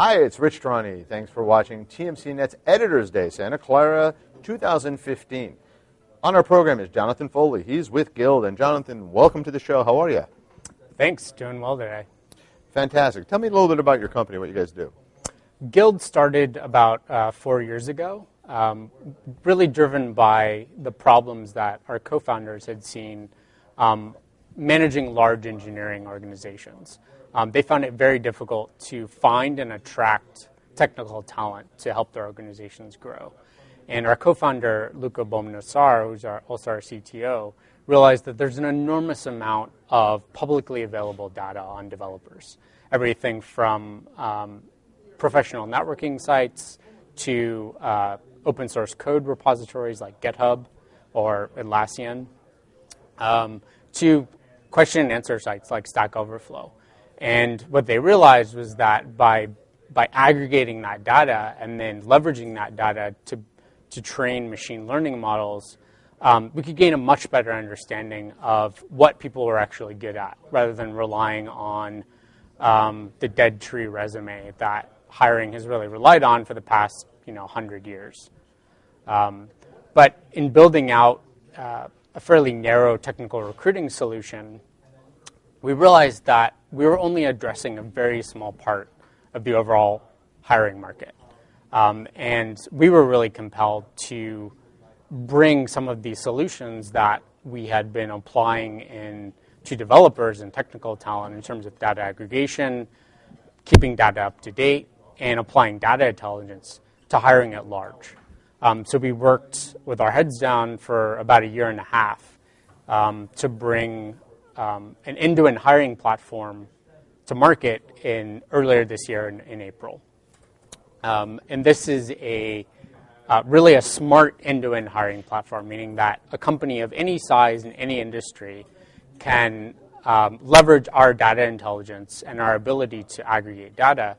Hi, it's Rich Trani. Thanks for watching TMC Net's Editor's Day, Santa Clara 2015. On our program is Jonathan Foley. He's with Gild. And Jonathan, welcome to the show. How are you? Thanks. Doing well today. Fantastic. Tell me a little bit about your company, what you guys do. Gild started about 4 years ago, really driven by the problems that our co-founders had seen managing large engineering organizations. They found it very difficult to find and attract technical talent to help their organizations grow. And our co-founder, Luca Bomnassar, who's also our CTO, realized that there's an enormous amount of publicly available data on developers. Everything from professional networking sites to open source code repositories like GitHub or Atlassian, to question and answer sites like Stack Overflow. And what they realized was that by aggregating that data and then leveraging that data to train machine learning models, we could gain a much better understanding of what people were actually good at, rather than relying on the dead tree resume that hiring has really relied on for the past 100 years. But in building out a fairly narrow technical recruiting solution, we realized that we were only addressing a very small part of the overall hiring market. And we were really compelled to bring some of these solutions that we had been applying to developers and technical talent in terms of data aggregation, keeping data up to date, and applying data intelligence to hiring at large. So we worked with our heads down for about a year and a half to bring an end-to-end hiring platform to market earlier this year in April. And this is really a smart end-to-end hiring platform, meaning that a company of any size in any industry can leverage our data intelligence and our ability to aggregate data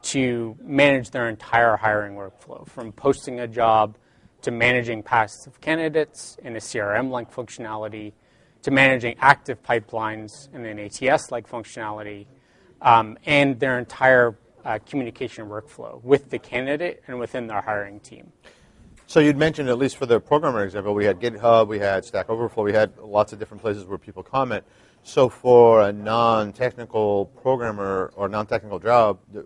to manage their entire hiring workflow, from posting a job to managing passive candidates in a CRM-like functionality, to managing active pipelines in an ATS-like functionality, and their entire communication workflow with the candidate and within their hiring team. So you'd mentioned, at least for the programmer example, we had GitHub, we had Stack Overflow, we had lots of different places where people comment. So for a non-technical programmer or non-technical job, do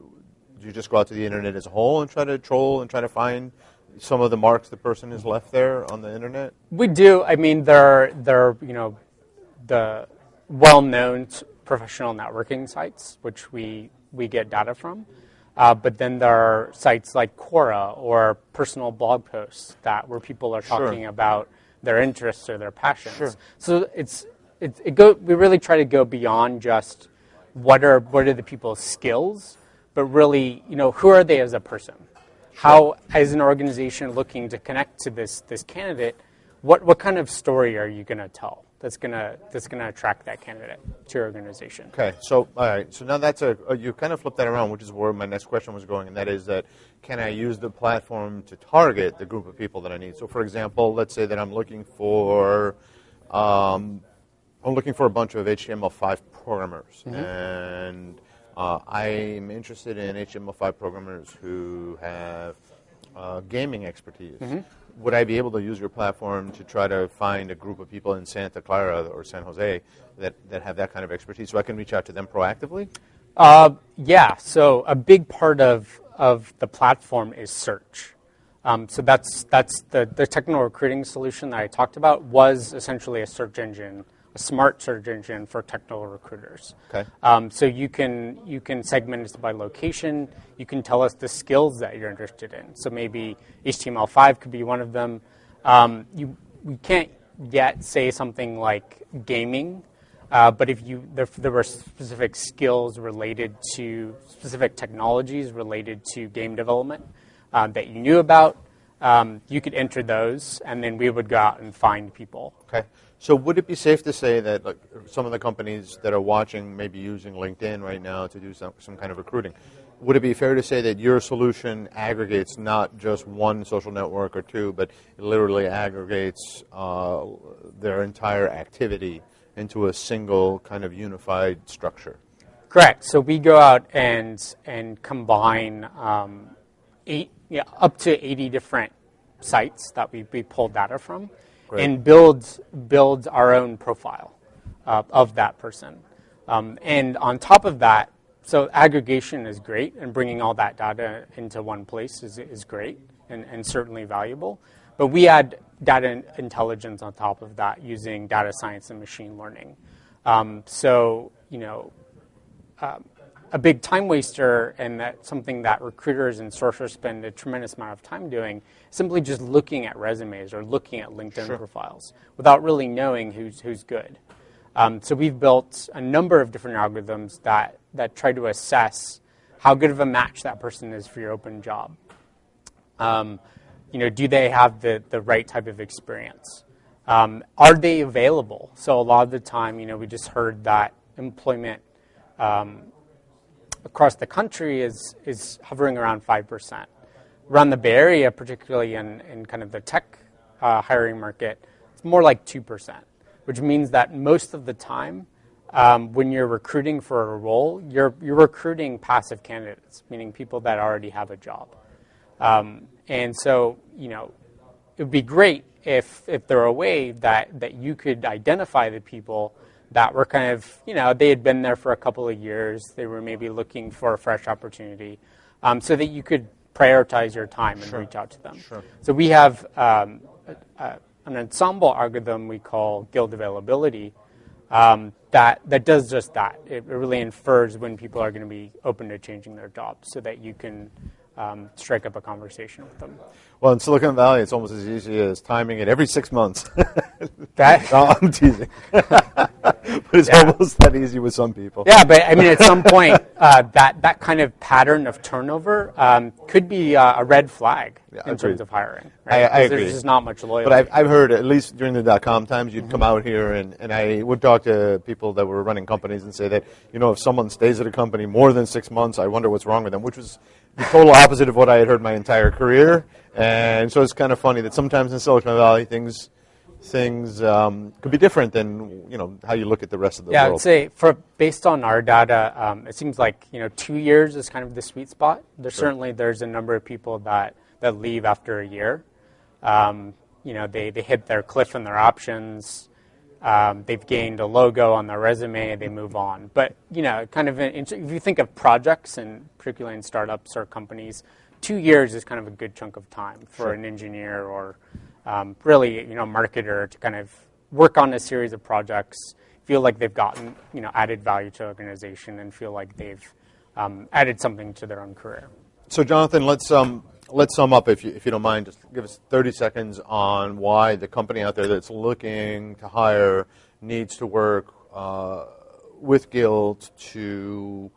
you just go out to the internet as a whole and try to troll and try to find some of the marks the person has left there on the internet? We do. I mean, they're the well-known professional networking sites, which we get data from. But then there are sites like Clara or personal blog posts where people are talking about their interests or their passions. Sure. So we really try to go beyond just what are the people's skills, but really, who are they as a person? Sure. How, as an organization looking to connect to this candidate, what kind of story are you going to tell that's going to attract that candidate to your organization? Okay, so all right, so now that's you kind of flipped that around, which is where my next question was going, and that is that can I use the platform to target the group of people that I need? So, for example, let's say that I'm looking for a bunch of HTML5 programmers, mm-hmm. and I'm interested in HTML5 programmers who have gaming expertise. Mm-hmm. Would I be able to use your platform to try to find a group of people in Santa Clara or San Jose that have that kind of expertise so I can reach out to them proactively? Yeah, so a big part of the platform is search. So that's the technical recruiting solution that I talked about was essentially a search engine, a smart search engine for technical recruiters. Okay. So you can segment it by location. You can tell us the skills that you're interested in. So maybe HTML5 could be one of them. We can't yet say something like gaming, but if there were specific skills related to specific technologies related to game development that you knew about, you could enter those, and then we would go out and find people. Okay. So would it be safe to say that some of the companies that are watching may be using LinkedIn right now to do some kind of recruiting? Would it be fair to say that your solution aggregates not just one social network or two, but it literally aggregates their entire activity into a single kind of unified structure? Correct. So we go out and combine up to 80 different sites that we pull data from. Great. And build our own profile of that person. And on top of that, so aggregation is great, and bringing all that data into one place is great and certainly valuable. But we add data intelligence on top of that using data science and machine learning. A big time waster, and that's something that recruiters and sourcers spend a tremendous amount of time doing, simply just looking at resumes or looking at LinkedIn profiles without really knowing who's good. So we've built a number of different algorithms that try to assess how good of a match that person is for your open job. Do they have the right type of experience? Are they available? So a lot of the time, we just heard that employment across the country is hovering around 5%. Around the Bay Area, particularly in kind of the tech hiring market, it's more like 2%, which means that most of the time, when you're recruiting for a role, you're recruiting passive candidates, meaning people that already have a job. And so, it would be great if there were a way that you could identify the people that were kind of, they had been there for a couple of years, they were maybe looking for a fresh opportunity, so that you could prioritize your time and reach out to them. Sure. So we have an ensemble algorithm we call Gild availability that does just that. It really infers when people are going to be open to changing their jobs so that you can strike up a conversation with them. Well, in Silicon Valley, it's almost as easy as timing it every 6 months. No, I'm teasing. But it's almost that easy with some people. Yeah, but I mean, at some point, that kind of pattern of turnover could be a red flag in terms of hiring. Right? I agree. There's just not much loyalty. But I've heard, at least during the .com times, you'd come out here and I would talk to people that were running companies and say that, if someone stays at a company more than 6 months, I wonder what's wrong with them, which was the total opposite of what I had heard my entire career. And so it's kind of funny that sometimes in Silicon Valley things could be different than how you look at the rest of the world. Yeah, I would say based on our data, it seems like 2 years is kind of the sweet spot. There's a number of people that leave after a year. They hit their cliff in their options. They've gained a logo on their resume. They move on. But if you think of projects, and particularly in startups or companies, 2 years is kind of a good chunk of time for an engineer or really, marketer to kind of work on a series of projects, feel like they've gotten, added value to the organization, and feel like they've added something to their own career. So, Jonathan, let's sum up, if you don't mind. Just give us 30 seconds on why the company out there that's looking to hire needs to work with Gild to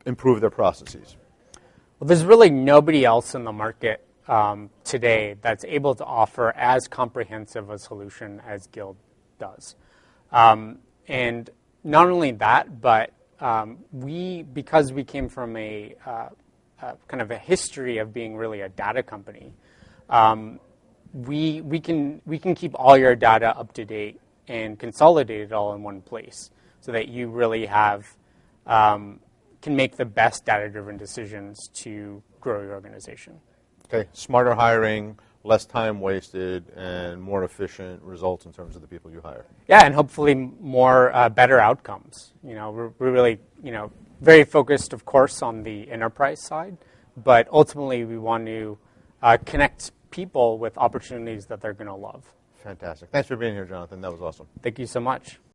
improve their processes. Well, there's really nobody else in the market today that's able to offer as comprehensive a solution as Gild does. And not only that, but because we came from a kind of a history of being really a data company, we can keep all your data up to date and consolidate it all in one place so that you really can make the best data-driven decisions to grow your organization. Okay, smarter hiring, less time wasted, and more efficient results in terms of the people you hire. Yeah, and hopefully more better outcomes. We're really very focused, of course, on the enterprise side, but ultimately we want to connect people with opportunities that they're going to love. Fantastic. Thanks for being here, Jonathan. That was awesome. Thank you so much.